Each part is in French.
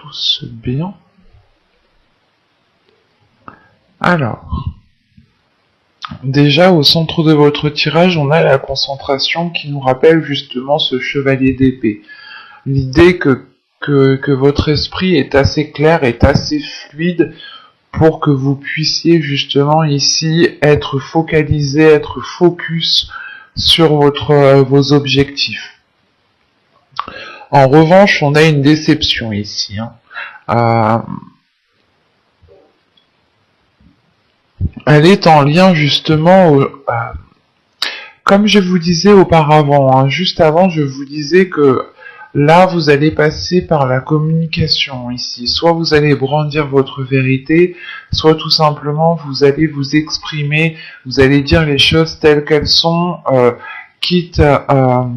tous bien. Alors, déjà au centre de votre tirage, on a la concentration qui nous rappelle justement ce chevalier d'épée. L'idée que votre esprit est assez clair, est assez fluide pour que vous puissiez justement ici être focalisé, être focus sur vos objectifs. En revanche, on a une déception ici. Elle est en lien justement, comme je vous disais auparavant, juste avant, je vous disais que là, vous allez passer par la communication ici. Soit vous allez brandir votre vérité, soit tout simplement vous allez vous exprimer, vous allez dire les choses telles qu'elles sont, quitte à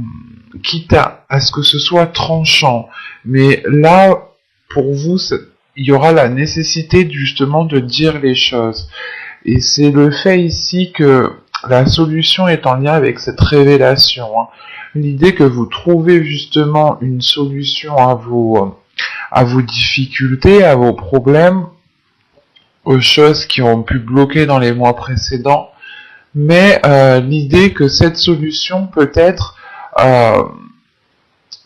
ce que ce soit tranchant. Mais là, pour vous, il y aura la nécessité justement de dire les choses. Et c'est le fait ici que la solution est en lien avec cette révélation. L'idée que vous trouvez justement une solution à vos difficultés, à vos problèmes, aux choses qui ont pu bloquer dans les mois précédents, mais l'idée que cette solution peut-être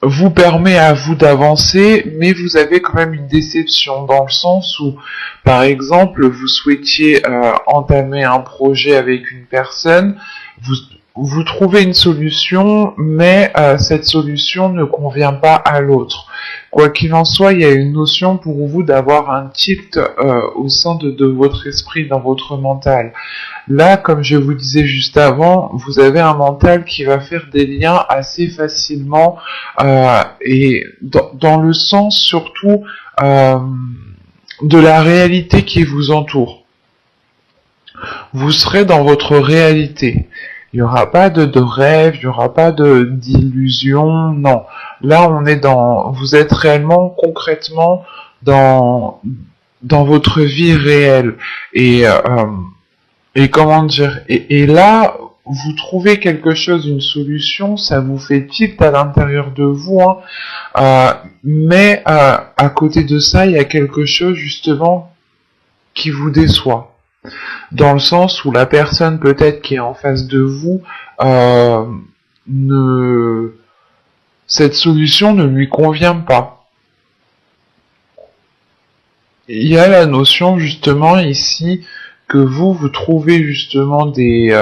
vous permet à vous d'avancer, mais vous avez quand même une déception dans le sens où, par exemple, vous souhaitiez entamer un projet avec une personne, vous trouvez une solution, mais cette solution ne convient pas à l'autre. Quoi qu'il en soit, il y a une notion pour vous d'avoir un tilt au sein de votre esprit, dans votre mental. Là, comme je vous disais juste avant, vous avez un mental qui va faire des liens assez facilement et dans le sens surtout de la réalité qui vous entoure. Vous serez dans votre réalité. Il n'y aura pas de rêve, il n'y aura pas d'illusion, non. Là, vous êtes réellement, concrètement, dans votre vie réelle. Et comment dire, et là, vous trouvez quelque chose, une solution, ça vous fait tilt à l'intérieur de vous, mais à côté de ça, il y a quelque chose, justement, qui vous déçoit. Dans le sens où la personne peut-être qui est en face de vous, cette solution ne lui convient pas. Il y a la notion justement ici que vous trouvez justement des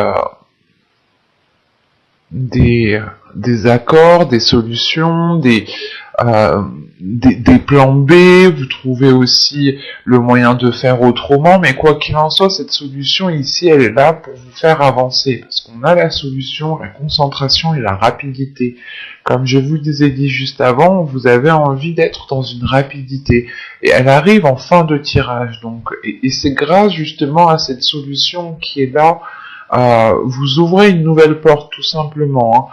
accords, des solutions, des plans B, vous trouvez aussi le moyen de faire autrement, mais quoi qu'il en soit, cette solution ici, elle est là pour vous faire avancer, parce qu'on a la solution, la concentration et la rapidité. Comme je vous ai dit juste avant, vous avez envie d'être dans une rapidité, et elle arrive en fin de tirage, donc, et c'est grâce justement à cette solution qui est là, vous ouvrez une nouvelle porte tout simplement,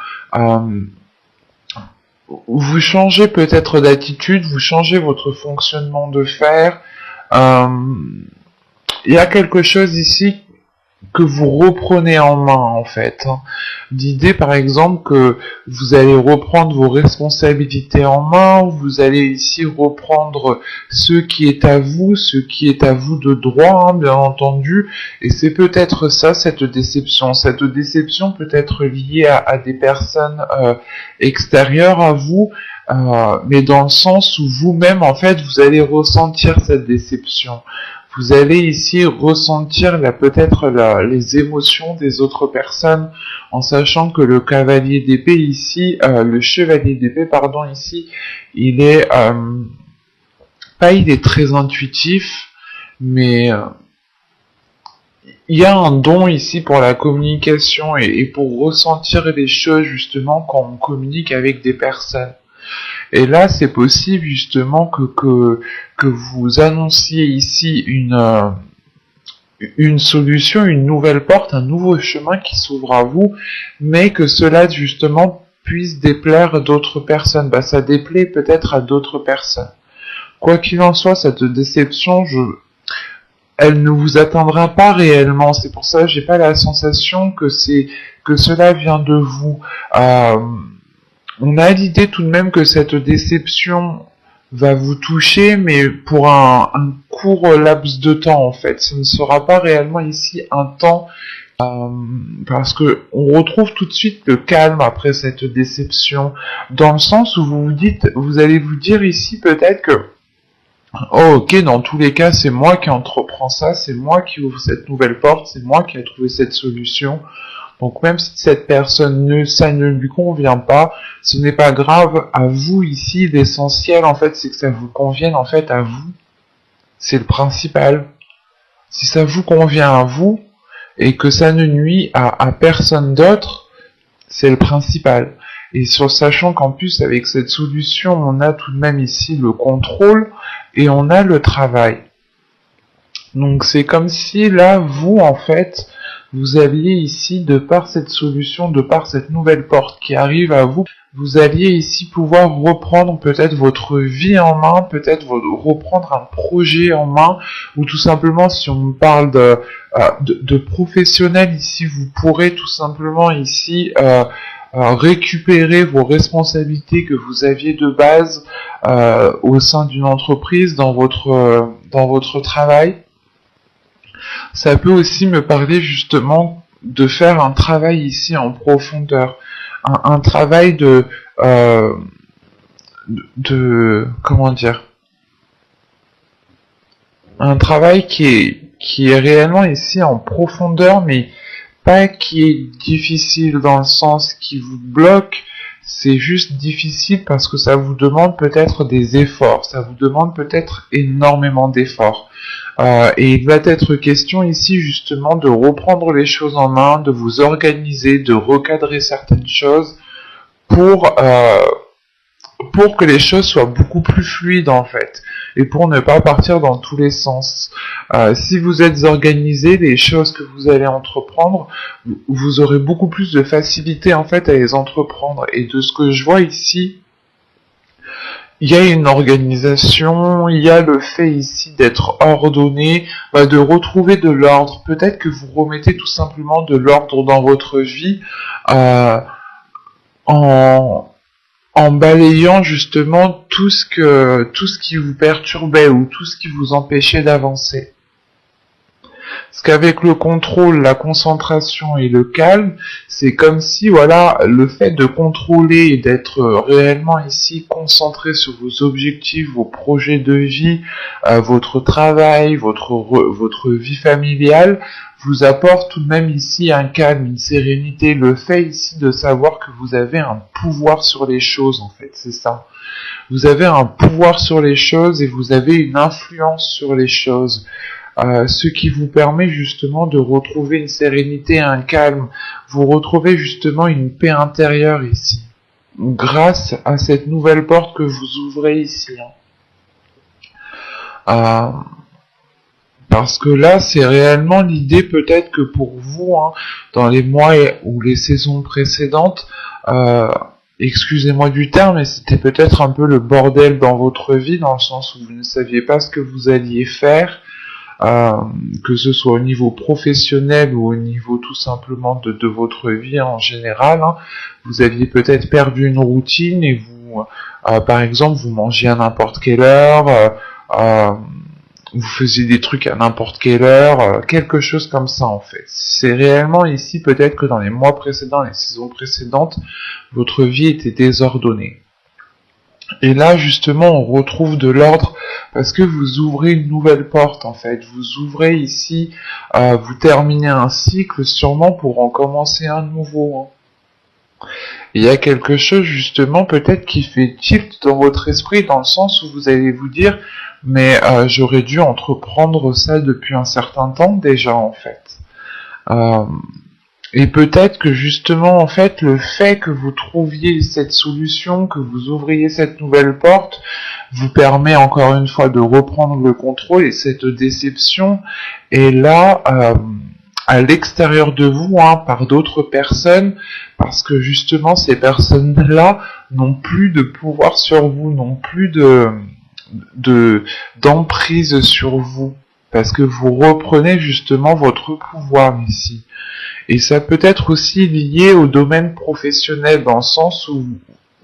vous changez peut-être d'attitude, vous changez votre fonctionnement de faire. Il y a quelque chose ici que vous reprenez en main en fait. L'idée par exemple que vous allez reprendre vos responsabilités en main, vous allez ici reprendre ce qui est à vous de droit, bien entendu, et c'est peut-être ça cette déception. Cette déception peut être liée à des personnes extérieures à vous, mais dans le sens où vous-même en fait vous allez ressentir cette déception. Vous allez ici ressentir peut-être les émotions des autres personnes, en sachant que le cavalier d'épée ici, le chevalier d'épée pardon ici, il est très intuitif, mais il y a un don ici pour la communication et pour ressentir les choses justement quand on communique avec des personnes. Et là, c'est possible justement que vous annonciez ici une solution, une nouvelle porte, un nouveau chemin qui s'ouvre à vous, mais que cela justement puisse déplaire d'autres personnes. Ça déplaît peut-être à d'autres personnes. Quoi qu'il en soit, cette déception, elle ne vous atteindra pas réellement. C'est pour ça que j'ai pas la sensation que cela vient de vous. On a l'idée tout de même que cette déception va vous toucher, mais pour un court laps de temps en fait. Ce ne sera pas réellement ici un temps, parce que on retrouve tout de suite le calme après cette déception, dans le sens où vous allez vous dire ici peut-être que oh ok, dans tous les cas c'est moi qui entreprends ça, c'est moi qui ouvre cette nouvelle porte, c'est moi qui ai trouvé cette solution. Donc même si cette personne ça ne lui convient pas, ce n'est pas grave. À vous ici, l'essentiel en fait, c'est que ça vous convienne en fait à vous. C'est le principal. Si ça vous convient à vous et que ça ne nuit à personne d'autre, c'est le principal. Et sachant qu'en plus avec cette solution, on a tout de même ici le contrôle et on a le travail. Donc c'est comme si là, vous en fait, vous alliez ici, de par cette solution, de par cette nouvelle porte qui arrive à vous, vous alliez ici pouvoir reprendre peut-être votre vie en main, peut-être reprendre un projet en main, ou tout simplement, si on parle de professionnel ici, vous pourrez tout simplement ici récupérer vos responsabilités que vous aviez de base au sein d'une entreprise, dans votre travail. Ça peut aussi me parler justement de faire un travail ici en profondeur, un travail de comment dire, un travail qui est réellement ici en profondeur, mais pas qui est difficile dans le sens qui vous bloque. C'est juste difficile parce que ça vous demande peut-être des efforts, ça vous demande peut-être énormément d'efforts. Et il va être question ici justement de reprendre les choses en main, de vous organiser, de recadrer certaines choses pour que les choses soient beaucoup plus fluides en fait, et pour ne pas partir dans tous les sens. Si vous êtes organisé, les choses que vous allez entreprendre, vous aurez beaucoup plus de facilité en fait à les entreprendre. Et de ce que je vois ici, il y a une organisation, il y a le fait ici d'être ordonné, de retrouver de l'ordre. Peut-être que vous remettez tout simplement de l'ordre dans votre vie en balayant justement tout ce qui vous perturbait ou tout ce qui vous empêchait d'avancer. Parce qu'avec le contrôle, la concentration et le calme, c'est comme si, voilà, le fait de contrôler et d'être réellement ici concentré sur vos objectifs, vos projets de vie, votre travail, votre vie familiale, vous apporte tout de même ici un calme, une sérénité, le fait ici de savoir que vous avez un pouvoir sur les choses, en fait, c'est ça. Vous avez un pouvoir sur les choses et vous avez une influence sur les choses. Ce qui vous permet justement de retrouver une sérénité, un calme. Vous retrouvez justement une paix intérieure ici, grâce à cette nouvelle porte que vous ouvrez ici. Parce que là, c'est réellement l'idée peut-être que pour vous, dans les mois ou les saisons précédentes, excusez-moi du terme, mais c'était peut-être un peu le bordel dans votre vie, dans le sens où vous ne saviez pas ce que vous alliez faire. Que ce soit au niveau professionnel ou au niveau tout simplement de votre vie en général, vous aviez peut-être perdu une routine et vous, par exemple, vous mangiez à n'importe quelle heure, vous faisiez des trucs à n'importe quelle heure, quelque chose comme ça en fait. C'est réellement ici peut-être que dans les mois précédents, les saisons précédentes, votre vie était désordonnée. Et là, justement, on retrouve de l'ordre parce que vous ouvrez une nouvelle porte, en fait. Vous ouvrez ici, vous terminez un cycle sûrement pour en commencer un nouveau. Il y a quelque chose, justement, peut-être qui fait tilt dans votre esprit, dans le sens où vous allez vous dire, mais j'aurais dû entreprendre ça depuis un certain temps déjà, en fait. Et peut-être que justement, en fait, le fait que vous trouviez cette solution, que vous ouvriez cette nouvelle porte, vous permet encore une fois de reprendre le contrôle, et cette déception est là, à l'extérieur de vous, par d'autres personnes, parce que justement, ces personnes-là n'ont plus de pouvoir sur vous, n'ont plus d'emprise sur vous, parce que vous reprenez justement votre pouvoir ici. Et ça peut être aussi lié au domaine professionnel, dans le sens où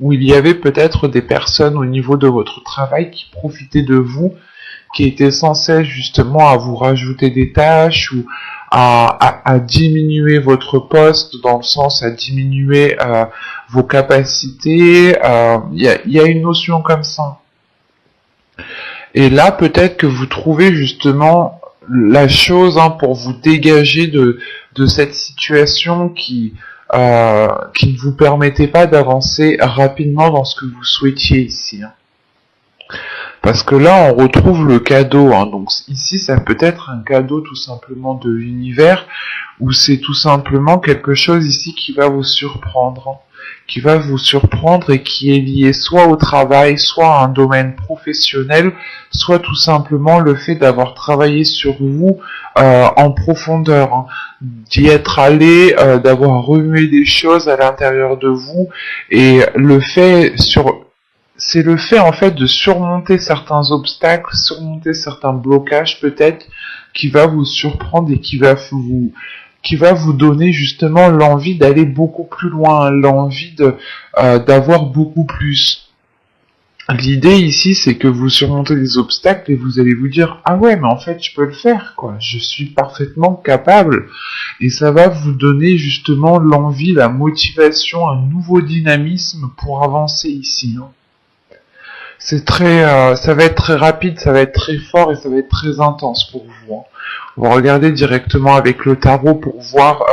où il y avait peut-être des personnes au niveau de votre travail qui profitaient de vous, qui étaient censées justement à vous rajouter des tâches ou à diminuer votre poste, dans le sens à diminuer vos capacités. Il y a une notion comme ça. Et là, peut-être que vous trouvez justement la chose pour vous dégager de cette situation qui ne vous permettait pas d'avancer rapidement dans ce que vous souhaitiez ici. Parce que là, on retrouve le cadeau. Donc ici, ça peut être un cadeau tout simplement de l'univers, ou c'est tout simplement quelque chose ici qui va vous surprendre. Qui va vous surprendre et qui est lié soit au travail, soit à un domaine professionnel, soit tout simplement le fait d'avoir travaillé sur vous en profondeur, d'y être allé, d'avoir remué des choses à l'intérieur de vous, et c'est le fait en fait de surmonter certains obstacles, surmonter certains blocages peut-être, qui va vous surprendre et qui va vous donner justement l'envie d'aller beaucoup plus loin, l'envie d'avoir beaucoup plus. L'idée ici, c'est que vous surmontez des obstacles et vous allez vous dire « Ah ouais, mais en fait, je peux le faire, quoi. Je suis parfaitement capable. » Et ça va vous donner justement l'envie, la motivation, un nouveau dynamisme pour avancer ici. Ça va être très rapide, ça va être très fort et ça va être très intense pour vous. On va regarder directement avec le tarot pour voir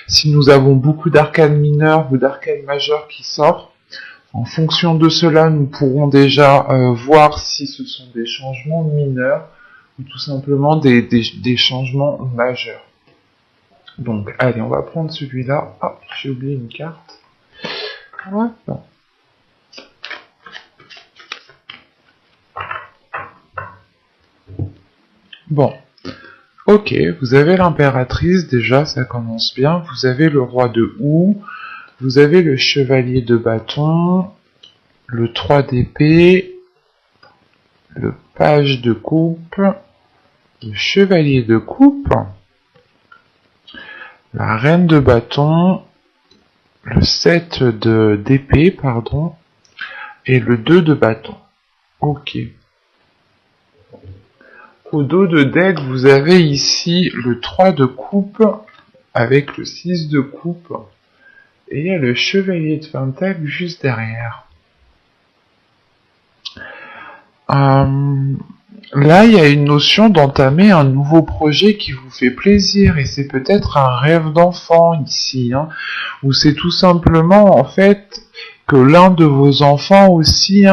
si nous avons beaucoup d'arcanes mineurs ou d'arcanes majeurs qui sortent. En fonction de cela, nous pourrons déjà voir si ce sont des changements mineurs ou tout simplement des changements majeurs. Donc, allez, on va prendre celui-là. Ah, j'ai oublié une carte. Ouais, non. Bon, ok, vous avez l'impératrice, déjà ça commence bien, vous avez le roi de houx, vous avez le chevalier de bâton, le 3 d'épée, le page de coupe, le chevalier de coupe, la reine de bâton, le 7 d'épée, pardon, et le 2 de bâton. Ok. Au dos de deck, vous avez ici le 3 de coupe avec le 6 de coupe. Et il y a le chevalier de pentacle juste derrière. Là, il y a une notion d'entamer un nouveau projet qui vous fait plaisir. Et c'est peut-être un rêve d'enfant ici. Ou c'est tout simplement, en fait, que l'un de vos enfants aussi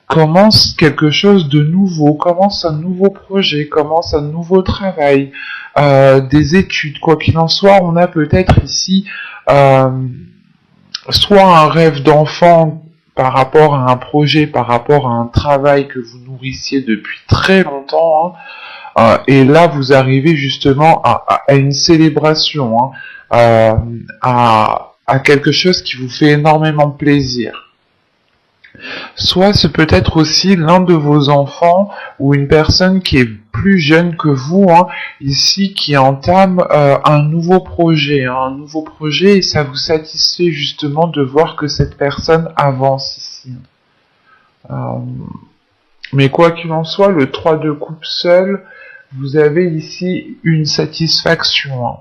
commence quelque chose de nouveau, commence un nouveau projet, commence un nouveau travail, des études, quoi qu'il en soit, on a peut-être ici soit un rêve d'enfant par rapport à un projet, par rapport à un travail que vous nourrissiez depuis très longtemps, et là vous arrivez justement à une célébration, à quelque chose qui vous fait énormément plaisir. Soit c'est peut-être aussi l'un de vos enfants ou une personne qui est plus jeune que vous, ici, qui entame un nouveau projet, et ça vous satisfait justement de voir que cette personne avance ici. Mais quoi qu'il en soit, le 3 de coupe seul, vous avez ici une satisfaction.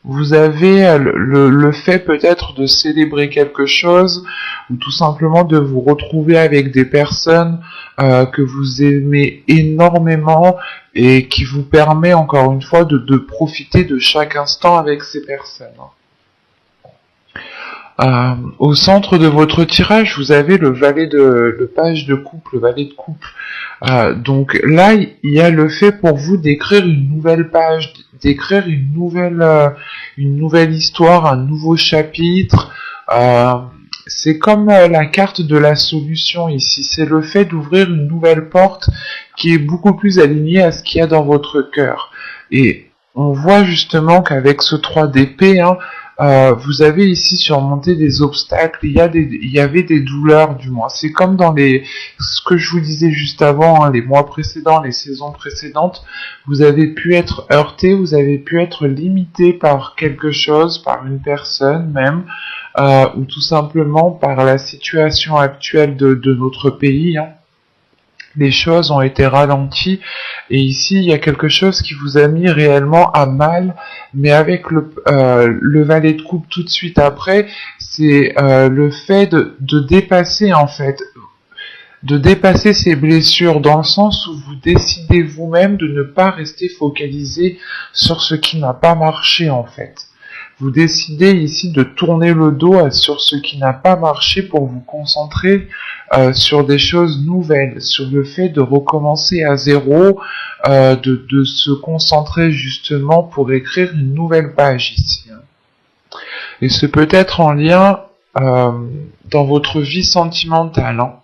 Vous avez le fait peut-être de célébrer quelque chose, ou tout simplement de vous retrouver avec des personnes que vous aimez énormément et qui vous permet encore une fois de profiter de chaque instant avec ces personnes. Au centre de votre tirage, vous avez le page de coupe, le valet de coupe. Donc là, il y a le fait pour vous d'écrire une nouvelle page, d'écrire une nouvelle histoire, un nouveau chapitre. C'est comme la carte de la solution ici. C'est le fait d'ouvrir une nouvelle porte qui est beaucoup plus alignée à ce qu'il y a dans votre cœur. Et on voit justement qu'avec ce 3 d'épée, vous avez ici surmonté des obstacles, il y avait des douleurs du moins. C'est comme dans ce que je vous disais juste avant, les mois précédents, les saisons précédentes, vous avez pu être heurté, vous avez pu être limité par quelque chose, par une personne même, ou tout simplement par la situation actuelle de notre pays, hein. Les choses ont été ralenties et ici il y a quelque chose qui vous a mis réellement à mal, mais avec le valet de coupe tout de suite après, c'est le fait de dépasser en fait, de dépasser ces blessures dans le sens où vous décidez vous-même de ne pas rester focalisé sur ce qui n'a pas marché en fait. Vous décidez ici de tourner le dos sur ce qui n'a pas marché pour vous concentrer sur des choses nouvelles, sur le fait de recommencer à zéro, de se concentrer justement pour écrire une nouvelle page ici. Et ce peut être en lien dans votre vie sentimentale, hein.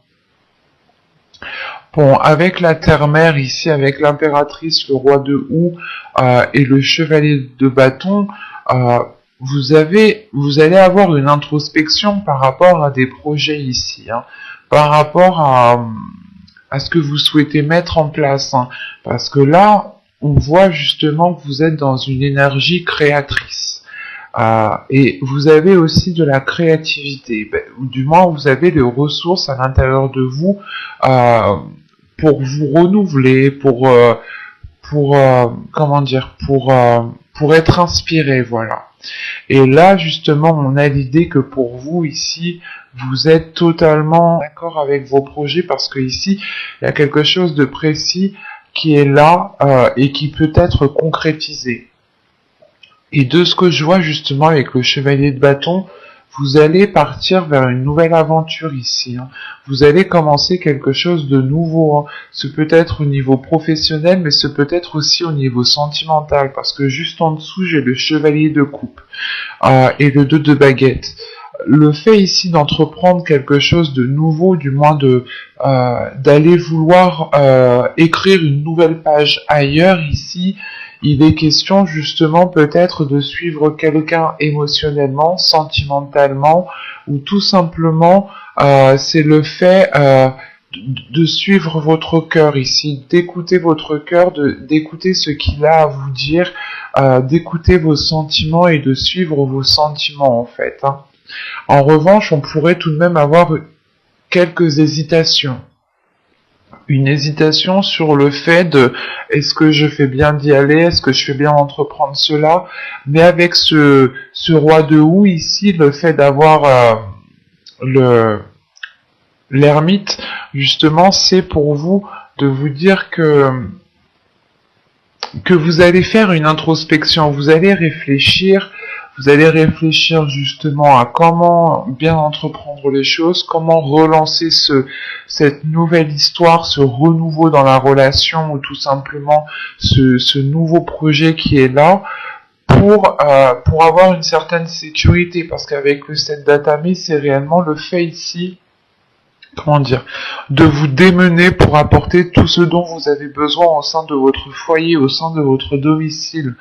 Bon, avec la terre-mère ici, avec l'impératrice, le roi de houx et le chevalier de bâton, vous allez avoir une introspection par rapport à des projets ici, hein, par rapport à ce que vous souhaitez mettre en place, hein, parce que là, on voit justement que vous êtes dans une énergie créatrice. Et vous avez aussi de la créativité, ou du moins vous avez des ressources à l'intérieur de vous pour vous renouveler, pour comment dire, pour être inspiré, voilà. Et là, justement, on a l'idée que pour vous, ici, vous êtes totalement d'accord avec vos projets parce que ici, il y a quelque chose de précis qui est là et qui peut être concrétisé. Et de ce que je vois justement avec le chevalier de bâton, vous allez partir vers une nouvelle aventure ici, hein. Vous allez commencer quelque chose de nouveau, hein. Ce peut être au niveau professionnel, mais ce peut être aussi au niveau sentimental, parce que juste en dessous, j'ai le chevalier de coupe et le 2 de baguette. Le fait ici d'entreprendre quelque chose de nouveau, du moins d'aller vouloir écrire une nouvelle page ailleurs ici, il est question justement peut-être de suivre quelqu'un émotionnellement, sentimentalement, ou tout simplement c'est le fait de suivre votre cœur ici, d'écouter votre cœur, d'écouter ce qu'il a à vous dire, d'écouter vos sentiments et de suivre vos sentiments en fait, hein. En revanche, on pourrait tout de même avoir quelques hésitations. Une hésitation sur le fait de est-ce que je fais bien d'y aller, est-ce que je fais bien d'entreprendre cela, mais avec ce roi de houx ici, le fait d'avoir l'ermite, justement, c'est pour vous de vous dire que vous allez faire une introspection, vous allez réfléchir justement à comment bien entreprendre les choses, comment relancer cette nouvelle histoire, ce renouveau dans la relation ou tout simplement ce nouveau projet qui est là pour avoir une certaine sécurité, parce qu'avec le 7 d'Atame, c'est réellement le fait ici, comment dire, de vous démener pour apporter tout ce dont vous avez besoin au sein de votre foyer, au sein de votre domicile.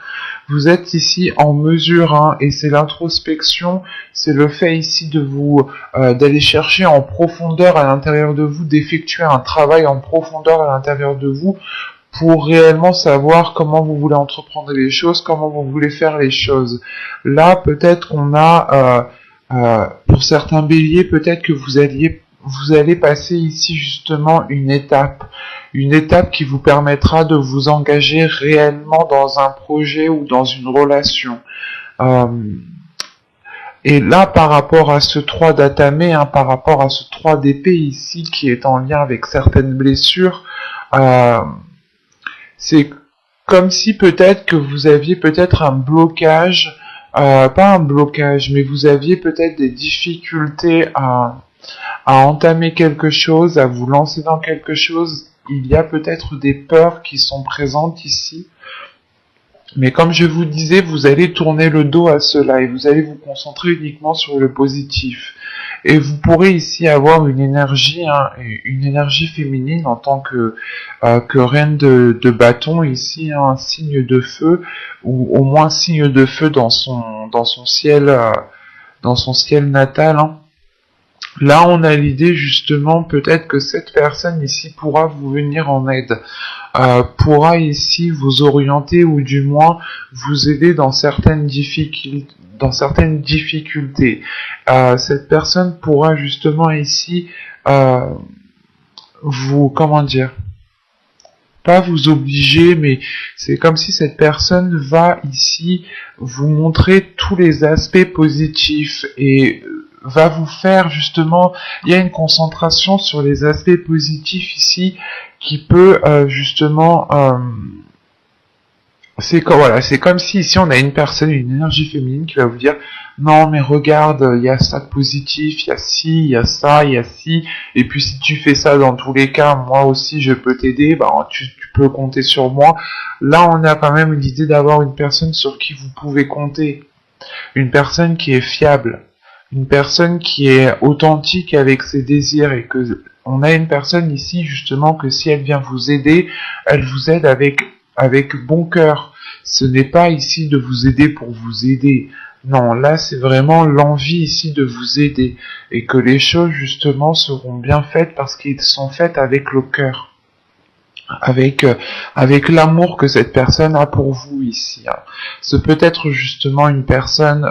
Vous êtes ici en mesure, hein, et c'est l'introspection, c'est le fait ici de vous d'aller chercher en profondeur à l'intérieur de vous, d'effectuer un travail en profondeur à l'intérieur de vous pour réellement savoir comment vous voulez entreprendre les choses, comment vous voulez faire les choses. Là, peut-être qu'on a, pour certains béliers, peut-être que vous allez passer ici justement une étape qui vous permettra de vous engager réellement dans un projet ou dans une relation. Et là, par rapport à ce 3 d'Atame, hein, par rapport à ce 3 d'épée ici, qui est en lien avec certaines blessures, c'est comme si peut-être que vous aviez peut-être un blocage, pas un blocage, mais vous aviez peut-être des difficultés à entamer quelque chose, à vous lancer dans quelque chose. Il y a peut-être des peurs qui sont présentes ici. Mais comme je vous disais, vous allez tourner le dos à cela et vous allez vous concentrer uniquement sur le positif. Et vous pourrez ici avoir une énergie féminine en tant que reine de bâton ici, hein, un signe de feu, ou au moins signe de feu dans son ciel natal, hein. Là, on a l'idée justement peut-être que cette personne ici pourra vous venir en aide, pourra ici vous orienter ou du moins vous aider dans certaines difficultés dans certaines difficultés. Cette personne pourra justement ici vous, comment dire, pas vous obliger, mais c'est comme si cette personne va ici vous montrer tous les aspects positifs et va vous faire justement, il y a une concentration sur les aspects positifs ici qui peut justement c'est comme, voilà, c'est comme si ici on a une personne, une énergie féminine qui va vous dire non mais regarde, il y a ça de positif, il y a ci, il y a ça, il y a ci, et puis si tu fais ça dans tous les cas, moi aussi je peux t'aider, bah tu peux compter sur moi. Là on a quand même l'idée d'avoir une personne sur qui vous pouvez compter, une personne qui est fiable, une personne qui est authentique avec ses désirs et que on a une personne ici justement que si elle vient vous aider, elle vous aide avec bon cœur. Ce n'est pas ici de vous aider pour vous aider. Non, là c'est vraiment l'envie ici de vous aider et que les choses justement seront bien faites parce qu'elles sont faites avec le cœur, avec l'amour que cette personne a pour vous ici. Ce peut être justement une personne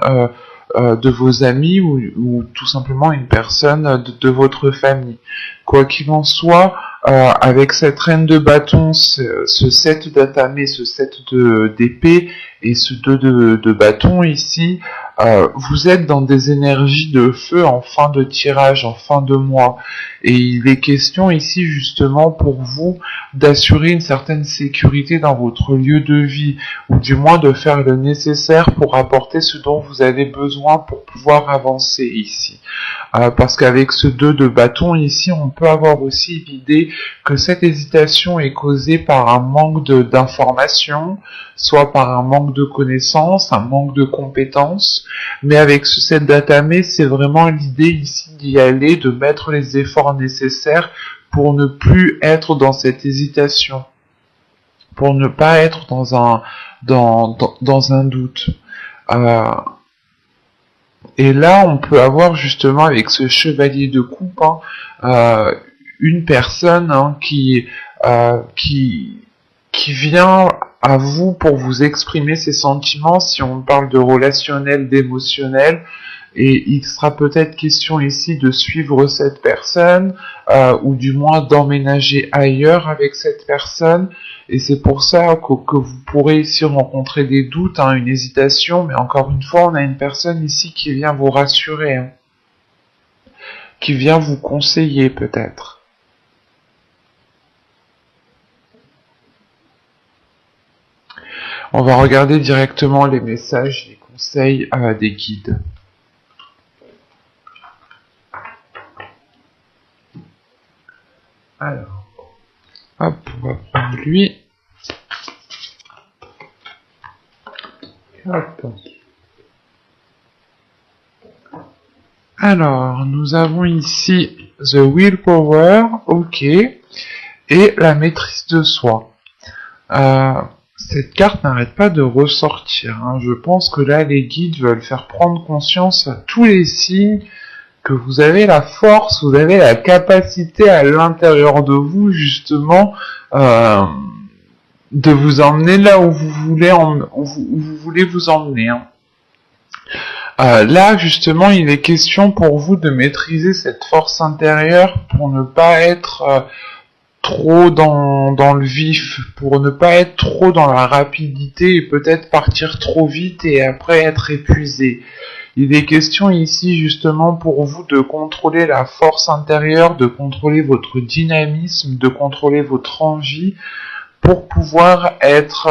de vos amis ou tout simplement une personne de votre famille. Quoi qu'il en soit, avec cette reine de bâton, ce 7 d'atamé, ce 7 d'épée et ce 2 de bâton ici, vous êtes dans des énergies de feu en fin de tirage, en fin de mois. Et il est question ici justement pour vous d'assurer une certaine sécurité dans votre lieu de vie, ou du moins de faire le nécessaire pour apporter ce dont vous avez besoin pour pouvoir avancer ici. Parce qu'avec ce 2 de bâton ici, on peut avoir aussi l'idée que cette hésitation est causée par un manque d'information, soit par un manque de connaissances, un manque de compétences, mais avec ce 7 d'atamé, c'est vraiment l'idée ici d'y aller, de mettre les efforts nécessaires pour ne plus être dans cette hésitation, pour ne pas être dans un doute. Et là, on peut avoir justement avec ce chevalier de coupe une personne qui vient à vous pour vous exprimer ses sentiments, si on parle de relationnel, d'émotionnel, et il sera peut-être question ici de suivre cette personne, ou du moins d'emménager ailleurs avec cette personne, et c'est pour ça que vous pourrez ici rencontrer des doutes, une hésitation, mais encore une fois, on a une personne ici qui vient vous rassurer, qui vient vous conseiller peut-être. On va regarder directement les messages, les conseils des guides. Alors, hop, on va prendre lui. Hop. Alors, nous avons ici The Willpower, ok, et la maîtrise de soi. Cette carte n'arrête pas de ressortir. Je pense que là, les guides veulent faire prendre conscience à tous les signes que vous avez la force, vous avez la capacité à l'intérieur de vous, justement, de vous emmener là où vous voulez, où vous voulez vous emmener. Là, justement, il est question pour vous de maîtriser cette force intérieure pour ne pas être trop dans le vif, pour ne pas être trop dans la rapidité et peut-être partir trop vite et après être épuisé. Il est question ici justement pour vous de contrôler la force intérieure, de contrôler votre dynamisme, de contrôler votre envie pour pouvoir être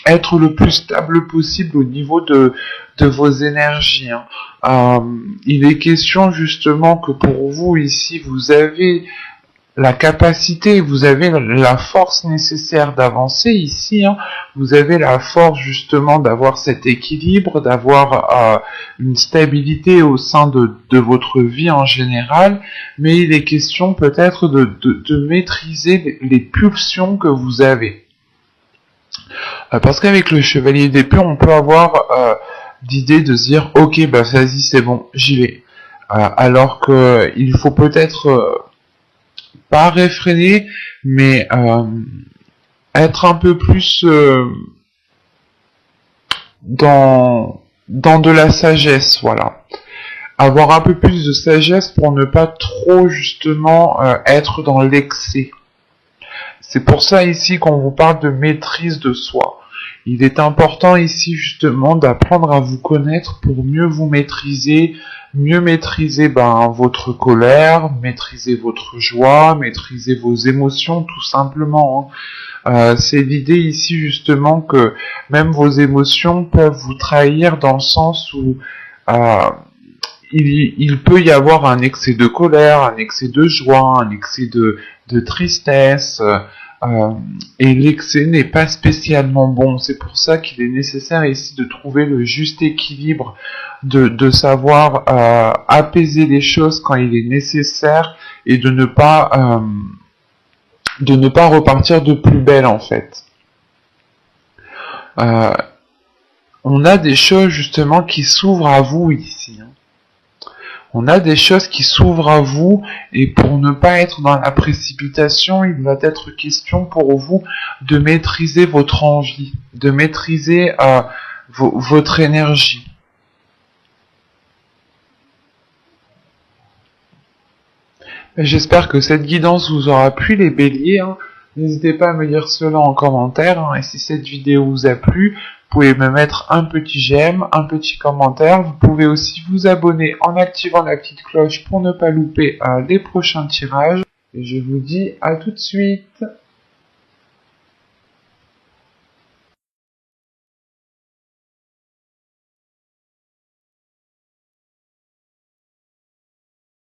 le plus stable possible au niveau de vos énergies. Il est question justement que pour vous ici, vous avez la capacité, vous avez la force nécessaire d'avancer ici, vous avez la force justement d'avoir cet équilibre, d'avoir une stabilité au sein de votre vie en général, mais il est question peut-être de maîtriser les pulsions que vous avez. Parce qu'avec le chevalier d'épée, on peut avoir l'idée de se dire, ok, bah vas-y, c'est bon, j'y vais. Alors que il faut peut-être pas réfréner, mais être un peu plus dans dans de la sagesse, voilà. Avoir un peu plus de sagesse pour ne pas trop justement être dans l'excès. C'est pour ça ici qu'on vous parle de maîtrise de soi. Il est important ici justement d'apprendre à vous connaître pour mieux vous maîtriser, votre colère, maîtriser votre joie, maîtriser vos émotions tout simplement. C'est l'idée ici justement que même vos émotions peuvent vous trahir dans le sens où euh, il peut y avoir un excès de colère, un excès de joie, un excès de tristesse, et l'excès n'est pas spécialement bon. C'est pour ça qu'il est nécessaire ici de trouver le juste équilibre, de savoir apaiser les choses quand il est nécessaire et de ne pas repartir de plus belle en fait. On a des choses justement qui s'ouvrent à vous ici. On a des choses qui s'ouvrent à vous et pour ne pas être dans la précipitation, il va être question pour vous de maîtriser votre envie, de maîtriser votre énergie. J'espère que cette guidance vous aura plu les béliers. N'hésitez pas à me dire cela en commentaire. Et si cette vidéo vous a plu, vous pouvez me mettre un petit j'aime, un petit commentaire. Vous pouvez aussi vous abonner en activant la petite cloche pour ne pas louper les prochains tirages. Et je vous dis à tout de suite.